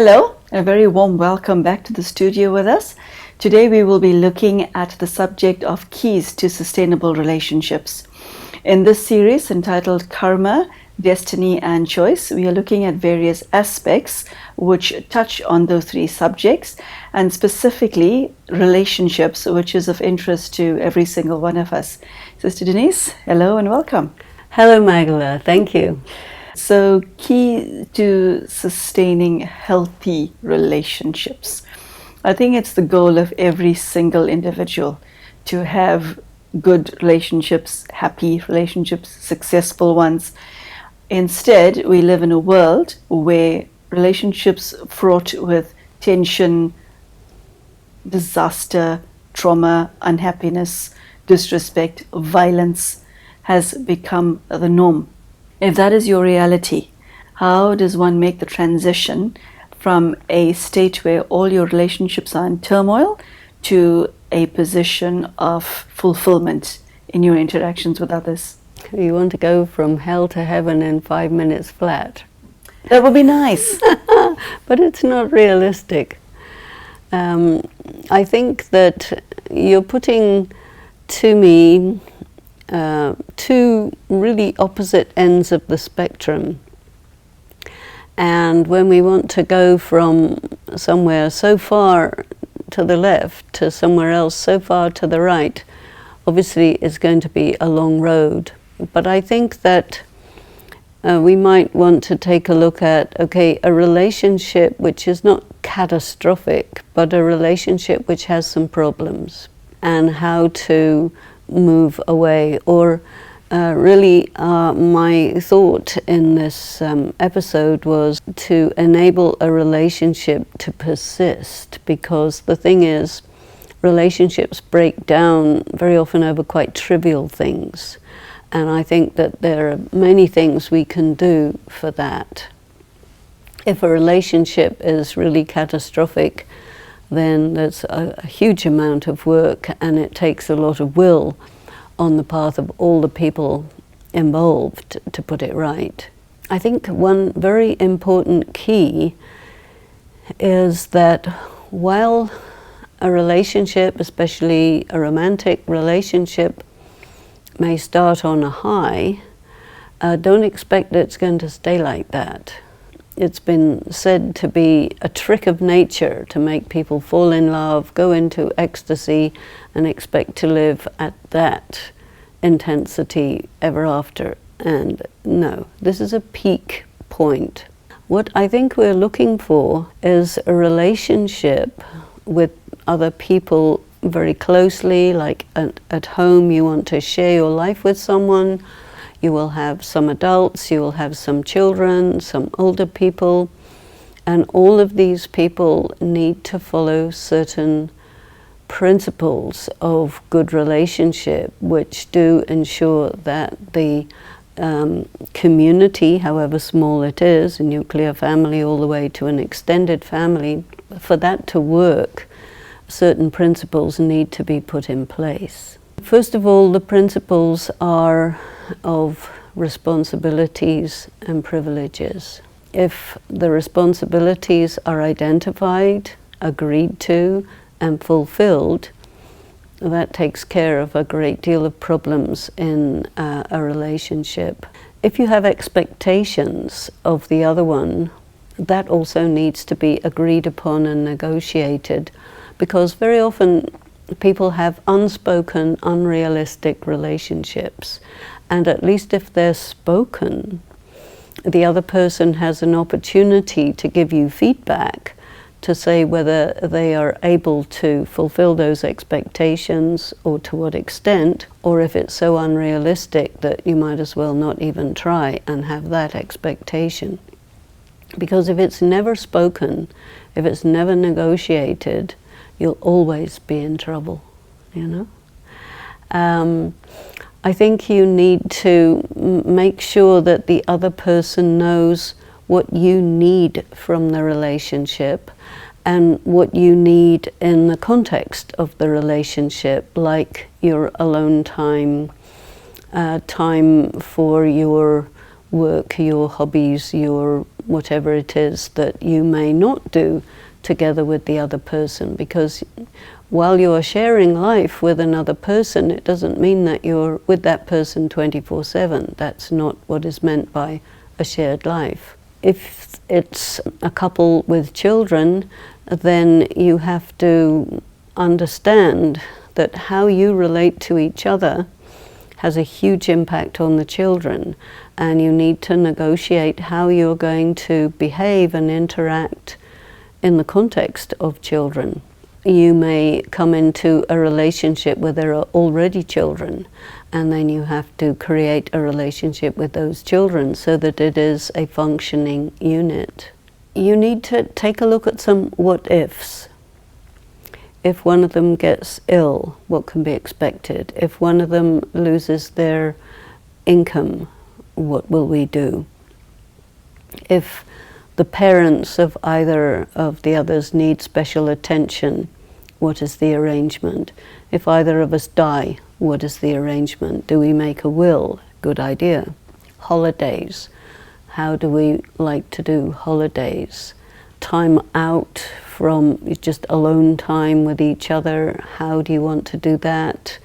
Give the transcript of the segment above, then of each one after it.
Hello, a very warm welcome back to the studio with us. Today we will be looking at the subject of keys to sustainable relationships. In this series entitled Karma, Destiny and Choice, we are looking at various aspects which touch on those three subjects, and specifically relationships, which is of interest to every single one of us. Sister Denise, hello and welcome. Hello, Magala. Thank you. So, key to sustaining healthy relationships. I think it's the goal of every single individual to have good relationships, happy relationships, successful ones. Instead, we live in a world where relationships fraught with tension, disaster, trauma, unhappiness, disrespect, violence has become the norm. If that is your reality, how does one make the transition from a state where all your relationships are in turmoil to a position of fulfillment in your interactions with others? You want to go from hell to heaven in 5 minutes flat. That would be nice. But it's not realistic. I think that you're putting to me two really opposite ends of the spectrum. And when we want to go from somewhere so far to the left to somewhere else so far to the right, obviously it's going to be a long road. But I think that we might want to take a look at, okay, a relationship which is not catastrophic, but a relationship which has some problems, and how to move away. Or my thought in this episode was to enable a relationship to persist, because the thing is, relationships break down very often over quite trivial things, and I think that there are many things we can do for that. If a relationship is really catastrophic, then there's a huge amount of work, and it takes a lot of will on the part of all the people involved to put it right. I think one very important key is that while a relationship, especially a romantic relationship, may start on a high, don't expect it's going to stay like that. It's been said to be a trick of nature to make people fall in love, go into ecstasy, and expect to live at that intensity ever after. And no, this is a peak point. What I think we're looking for is a relationship with other people very closely, like at home you want to share your life with someone. You will have some adults, you will have some children, some older people, and all of these people need to follow certain principles of good relationship, which do ensure that the community, however small it is, a nuclear family all the way to an extended family, for that to work, certain principles need to be put in place. First of all, the principles are of responsibilities and privileges. If the responsibilities are identified, agreed to, and fulfilled, that takes care of a great deal of problems in a relationship. If you have expectations of the other one, that also needs to be agreed upon and negotiated, because very often people have unspoken, unrealistic relationships. And at least if they're spoken, the other person has an opportunity to give you feedback, to say whether they are able to fulfill those expectations or to what extent, or if it's so unrealistic that you might as well not even try and have that expectation. Because if it's never spoken, if it's never negotiated, you'll always be in trouble, you know? I think you need to make sure that the other person knows what you need from the relationship and what you need in the context of the relationship, like your alone time, time for your work, your hobbies, your whatever it is that you may not do together with the other person, because while you are sharing life with another person, it doesn't mean that you're with that person 24/7. That's not what is meant by a shared life. If it's a couple with children, then you have to understand that how you relate to each other has a huge impact on the children, and you need to negotiate how you're going to behave and interact in the context of children. You may come into a relationship where there are already children, and then you have to create a relationship with those children so that it is a functioning unit. You need to take a look at some what-ifs. If one of them gets ill, what can be expected? If one of them loses their income, what will we do? If the parents of either of the others need special attention, what is the arrangement? If either of us die, what is the arrangement? Do we make a will? Good idea. Holidays. How do we like to do holidays? Time out from just alone time with each other. How do you want to do that?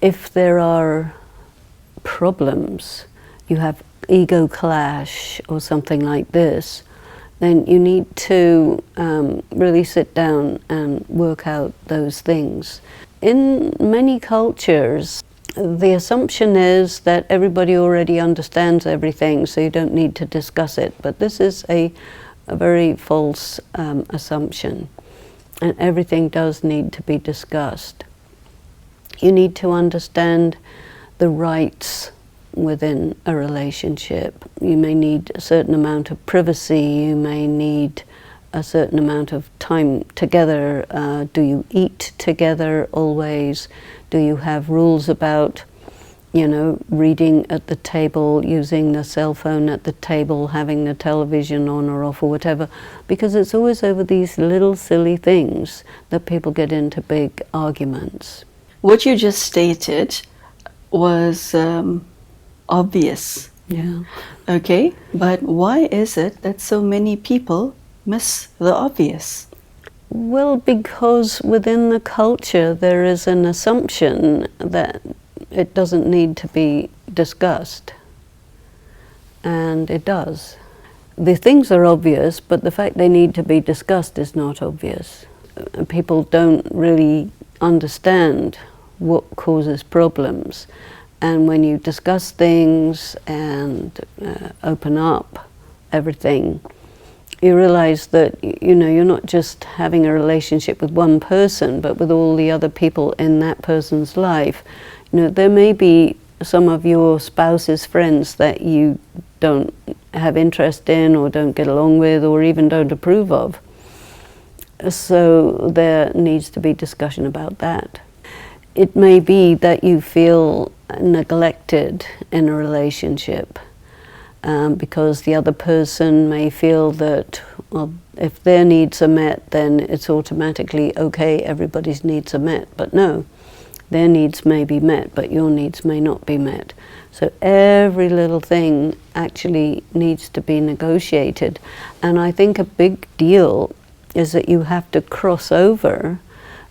If there are problems, you have ego clash or something like this, then you need to really sit down and work out those things. In many cultures, the assumption is that everybody already understands everything, so you don't need to discuss it. But this is a very false assumption, and everything does need to be discussed. You need to understand the rights within a relationship. You may need a certain amount of privacy, you may need a certain amount of time together. Do you eat together always? Do you have rules about, reading at the table, using the cell phone at the table, having the television on or off or whatever? Because it's always over these little silly things that people get into big arguments. What you just stated was obvious. Yeah. Okay, but why is it that so many people miss the obvious? Well, because within the culture there is an assumption that it doesn't need to be discussed, and it does. The things are obvious, but the fact they need to be discussed is not obvious. People don't really understand what causes problems, and when you discuss things and open up everything, you realize that you're not just having a relationship with one person, but with all the other people in that person's life. There may be some of your spouse's friends that you don't have interest in or don't get along with or even don't approve of. So there needs to be discussion about that. It may be that you feel neglected in a relationship because the other person may feel that, well, if their needs are met, then it's automatically okay, everybody's needs are met. But no, their needs may be met, but your needs may not be met. So every little thing actually needs to be negotiated. And I think a big deal is that you have to cross over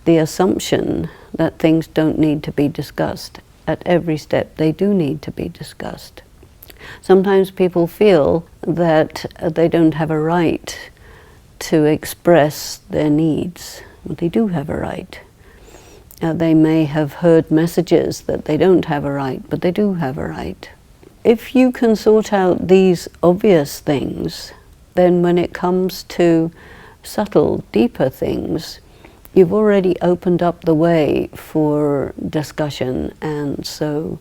the assumption that things don't need to be discussed. At every step, they do need to be discussed. Sometimes people feel that they don't have a right to express their needs. Well, they do have a right. They may have heard messages that they don't have a right, but they do have a right. If you can sort out these obvious things, then when it comes to subtle, deeper things, you've already opened up the way for discussion, and so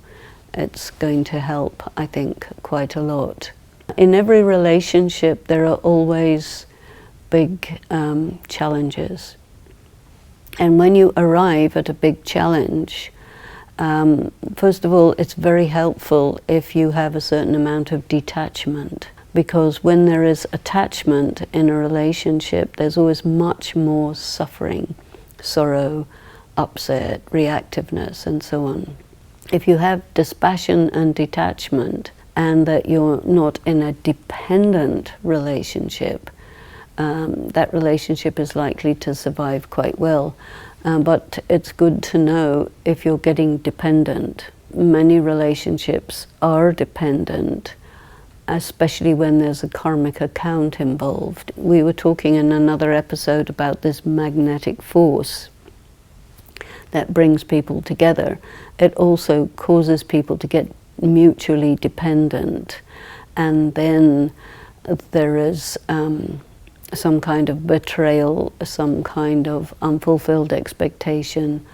it's going to help, I think, quite a lot. In every relationship, there are always big challenges. And when you arrive at a big challenge, first of all, it's very helpful if you have a certain amount of detachment, because when there is attachment in a relationship, there's always much more suffering, sorrow, upset, reactiveness, and so on. If you have dispassion and detachment, and that you're not in a dependent relationship, that relationship is likely to survive quite well. But it's good to know if you're getting dependent. Many relationships are dependent, especially when there's a karmic account involved. We were talking in another episode about this magnetic force that brings people together. It also causes people to get mutually dependent, and then there is some kind of betrayal, some kind of unfulfilled expectation,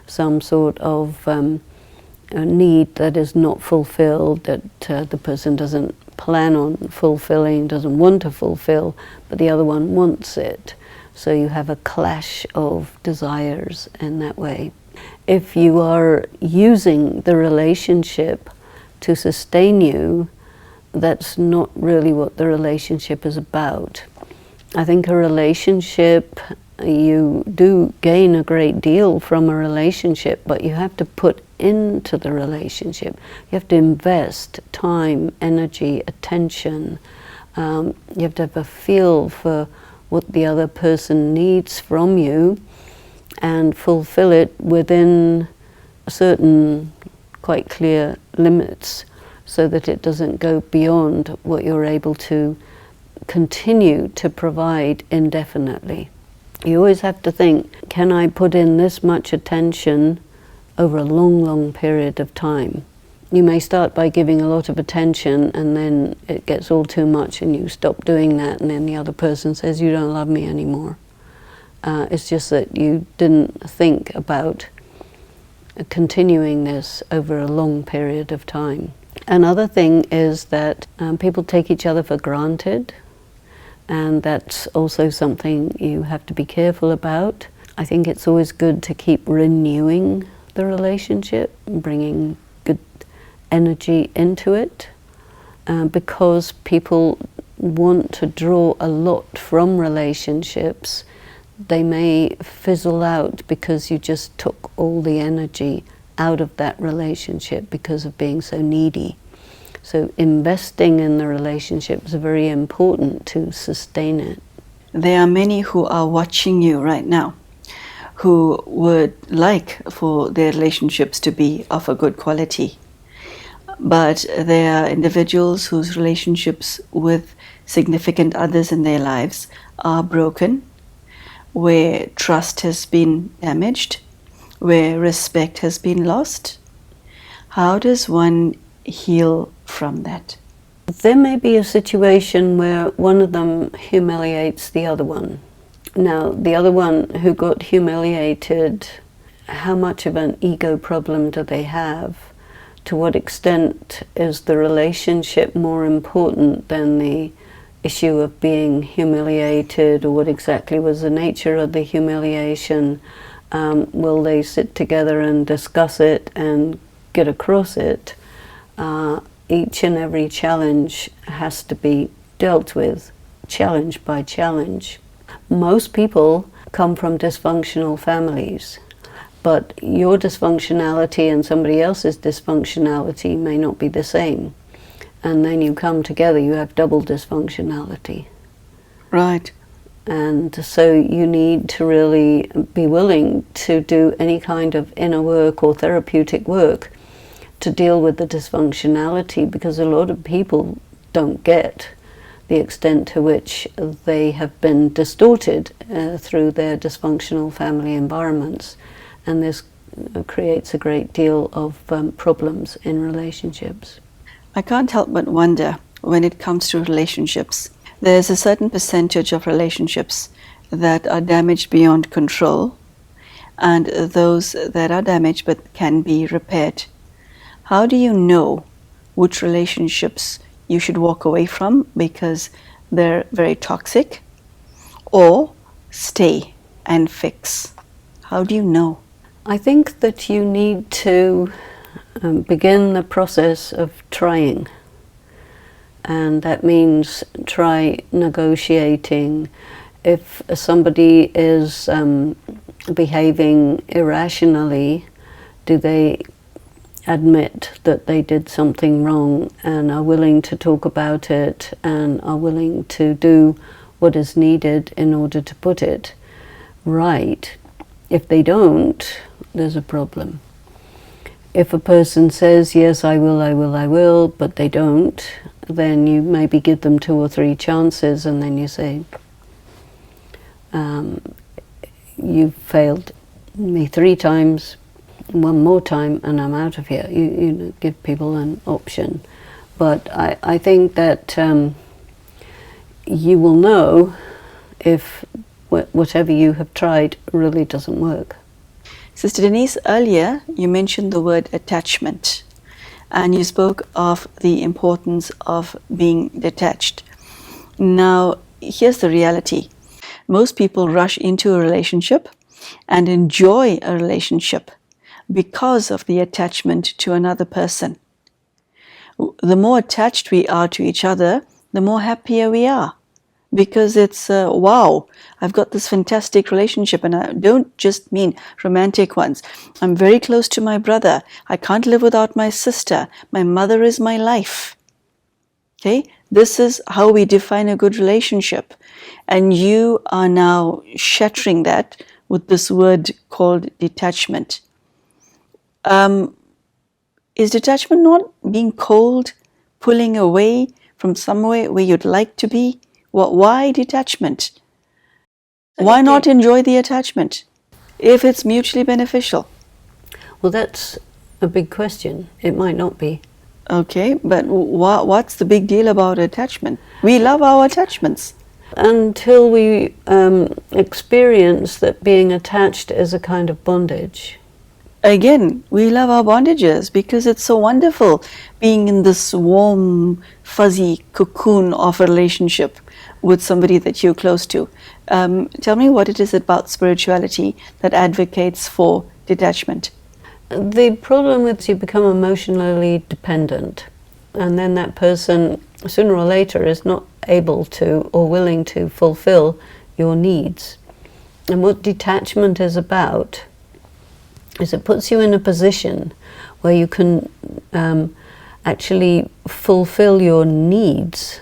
some sort of a need that is not fulfilled, that the person doesn't plan on fulfilling, doesn't want to fulfill, but the other one wants it. So you have a clash of desires in that way. If you are using the relationship to sustain you, that's not really what the relationship is about. I think a relationship, you do gain a great deal from a relationship, but you have to put into the relationship. You have to invest time, energy, attention. You have to have a feel for what the other person needs from you and fulfill it within certain quite clear limits, so that it doesn't go beyond what you're able to continue to provide indefinitely. You always have to think, can I put in this much attention over a long, long period of time? You may start by giving a lot of attention, and then it gets all too much and you stop doing that, and then the other person says, you don't love me anymore. It's just that you didn't think about continuing this over a long period of time. Another thing is that people take each other for granted, and that's also something you have to be careful about. I think it's always good to keep renewing the relationship, bringing good energy into it, because people want to draw a lot from relationships. They may fizzle out because you just took all the energy out of that relationship because of being so needy. So investing in the relationship is very important to sustain it. There are many who are watching you right now who would like for their relationships to be of a good quality. But there are individuals whose relationships with significant others in their lives are broken, where trust has been damaged, where respect has been lost. How does one heal from that? There may be a situation where one of them humiliates the other one. Now, the other one who got humiliated, how much of an ego problem do they have? To what extent is the relationship more important than the issue of being humiliated, or what exactly was the nature of the humiliation? Will they sit together and discuss it and get across it? Each and every challenge has to be dealt with, challenge by challenge. Most people come from dysfunctional families, but your dysfunctionality and somebody else's dysfunctionality may not be the same. And then you come together, you have double dysfunctionality. Right. And so you need to really be willing to do any kind of inner work or therapeutic work to deal with the dysfunctionality, because a lot of people don't get the extent to which they have been distorted through their dysfunctional family environments. And this creates a great deal of problems in relationships. I can't help but wonder, when it comes to relationships, there's a certain percentage of relationships that are damaged beyond control, and those that are damaged but can be repaired. How do you know which relationships you should walk away from because they're very toxic, or stay and fix? How do you know? I think that you need to begin the process of trying. And that means try negotiating. If somebody is behaving irrationally, do they admit that they did something wrong and are willing to talk about it and are willing to do what is needed in order to put it right. If they don't, there's a problem. If a person says, yes, I will, I will, I will, but they don't, then you maybe give them 2 or 3 chances, and then you say, you've failed me 3 times, 1 more time, and I'm out of here. You give people an option. But I think that you will know if whatever you have tried really doesn't work. Sister Denise, earlier you mentioned the word attachment, and you spoke of the importance of being detached. Now, here's the reality. Most people rush into a relationship and enjoy a relationship because of the attachment to another person. The more attached we are to each other, the more happier we are. Because it's, wow, I've got this fantastic relationship, and I don't just mean romantic ones. I'm very close to my brother. I can't live without my sister. My mother is my life. Okay, this is how we define a good relationship. And you are now shattering that with this word called detachment. Is detachment not being cold, pulling away from somewhere where you'd like to be? Why detachment? Why not enjoy the attachment if it's mutually beneficial? Well, that's a big question. It might not be. Okay, but what's the big deal about attachment? We love our attachments. Until we experience that being attached is a kind of bondage. Again, we love our bondages because it's so wonderful being in this warm, fuzzy cocoon of a relationship with somebody that you're close to. Tell me what it is about spirituality that advocates for detachment. The problem is you become emotionally dependent, and then that person, sooner or later, is not able to or willing to fulfill your needs. And what detachment is about is it puts you in a position where you can actually fulfill your needs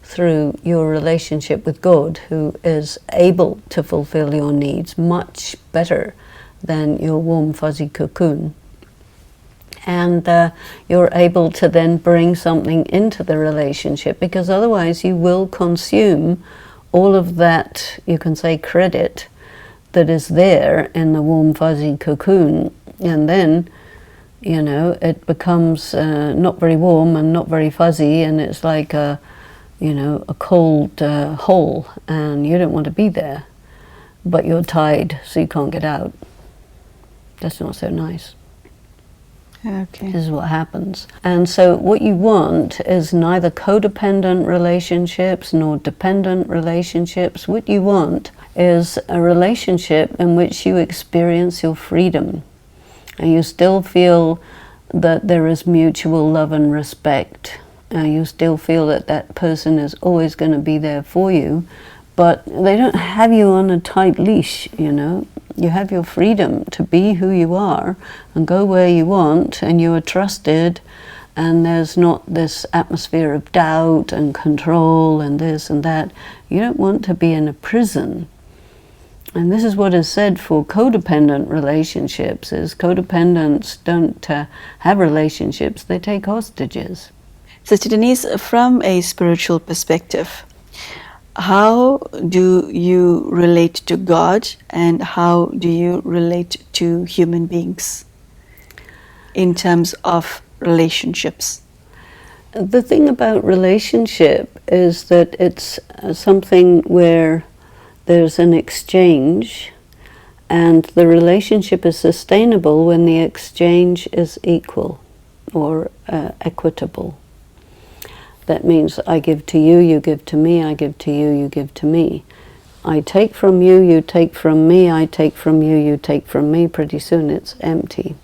through your relationship with God, who is able to fulfill your needs much better than your warm fuzzy cocoon. And you're able to then bring something into the relationship, because otherwise you will consume all of that, you can say, credit that is there in the warm fuzzy cocoon, and then it becomes not very warm and not very fuzzy, and it's like a cold hole, and you don't want to be there, but you're tied, so you can't get out. That's not so nice. Okay. This is what happens. And so what you want is neither codependent relationships nor dependent relationships. What you want is a relationship in which you experience your freedom, and you still feel that there is mutual love and respect. You still feel that that person is always going to be there for you, but they don't have you on a tight leash, You have your freedom to be who you are and go where you want, and you are trusted, and there's not this atmosphere of doubt and control and this and that. You don't want to be in a prison. And this is what is said for codependent relationships, is codependents don't have relationships, they take hostages. Sister Denise, from a spiritual perspective, how do you relate to God, and how do you relate to human beings in terms of relationships? The thing about relationship is that it's something where there's an exchange, and the relationship is sustainable when the exchange is equal or equitable. That means I give to you, you give to me, I give to you, you give to me. I take from you, you take from me, I take from you, you take from me. Pretty soon it's empty.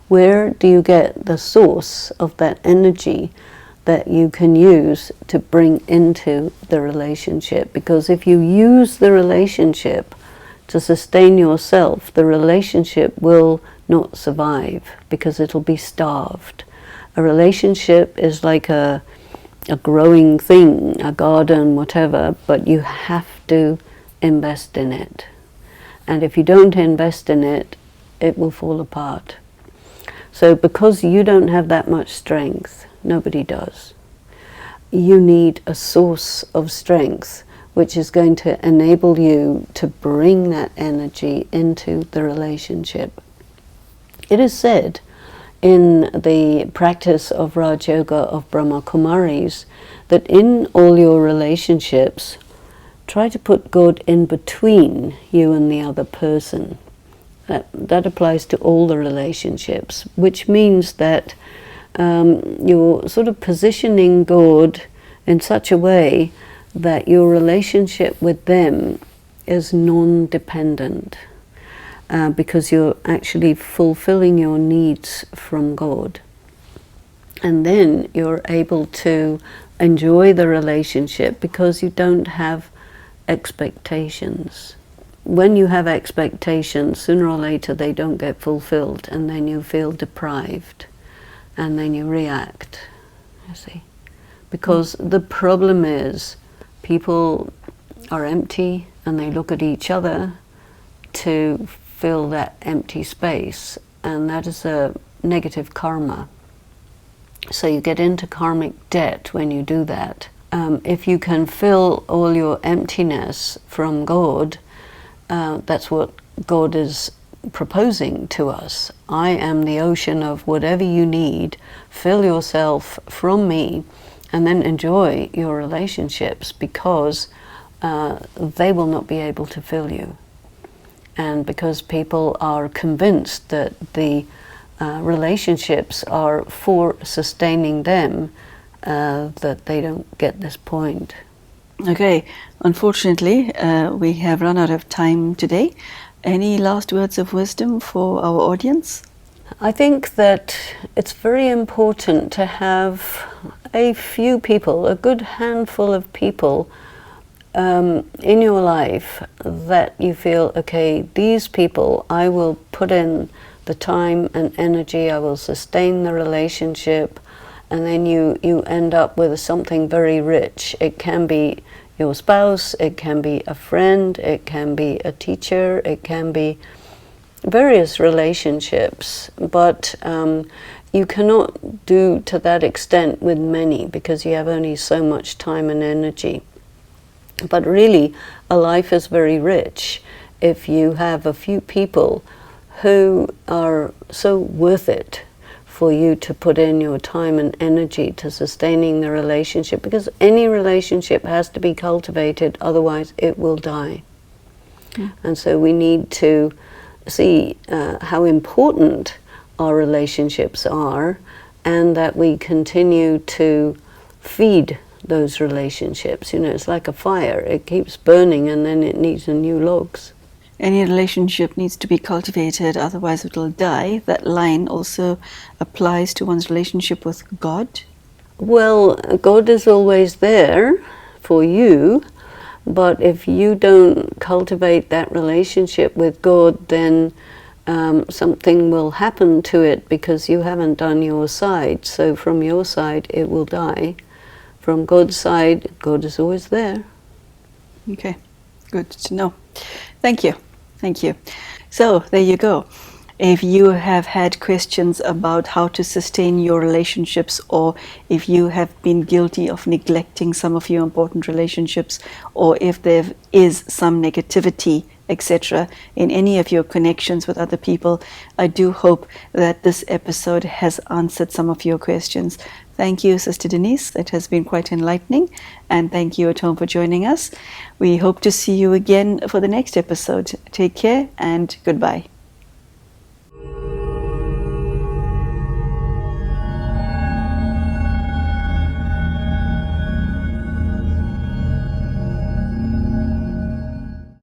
Where do you get the source of that energy that you can use to bring into the relationship? Because if you use the relationship to sustain yourself, the relationship will not survive because it'll be starved. A relationship is like a growing thing, a garden, whatever, but you have to invest in it. And if you don't invest in it, it will fall apart. So because you don't have that much strength, nobody does. You need a source of strength which is going to enable you to bring that energy into the relationship. It is said in the practice of Raj Yoga of Brahma Kumaris that in all your relationships, try to put God in between you and the other person. That applies to all the relationships, which means that you're sort of positioning God in such a way that your relationship with them is non-dependent, because you're actually fulfilling your needs from God. And then you're able to enjoy the relationship because you don't have expectations. When you have expectations, sooner or later they don't get fulfilled, and then you feel deprived, and then you react, you see. Because the problem is, people are empty and they look at each other to fill that empty space, and that is a negative karma. So you get into karmic debt when you do that. If you can fill all your emptiness from God, that's what God is proposing to us. I am the ocean of whatever you need. Fill yourself from me, and then enjoy your relationships, because they will not be able to fill you. And because people are convinced that the relationships are for sustaining them, that they don't get this point. Okay, unfortunately, we have run out of time today. Any last words of wisdom for our audience? I think that it's very important to have a few people, a good handful of people in your life that you feel, okay, these people, I will put in the time and energy, I will sustain the relationship, and then you end up with something very rich. It can be your spouse, it can be a friend, it can be a teacher, it can be various relationships, but you cannot do to that extent with many, because you have only so much time and energy. But really, a life is very rich if you have a few people who are so worth it for you to put in your time and energy to sustaining the relationship, because any relationship has to be cultivated, otherwise it will die. And so we need to see how important our relationships are, and that we continue to feed those relationships. You know, it's like a fire. It keeps burning and then it needs new logs. Any relationship needs to be cultivated, otherwise it will die. That line also applies to one's relationship with God. Well, God is always there for you, but if you don't cultivate that relationship with God, then something will happen to it because you haven't done your side. So from your side, it will die. From God's side, God is always there. Okay, good to know. Thank you. Thank you. So there you go. If you have had questions about how to sustain your relationships, or if you have been guilty of neglecting some of your important relationships, or if there is some negativity, etc., in any of your connections with other people, I do hope that this episode has answered some of your questions. Thank you, Sister Denise. That has been quite enlightening. And thank you at home for joining us. We hope to see you again for the next episode. Take care and goodbye.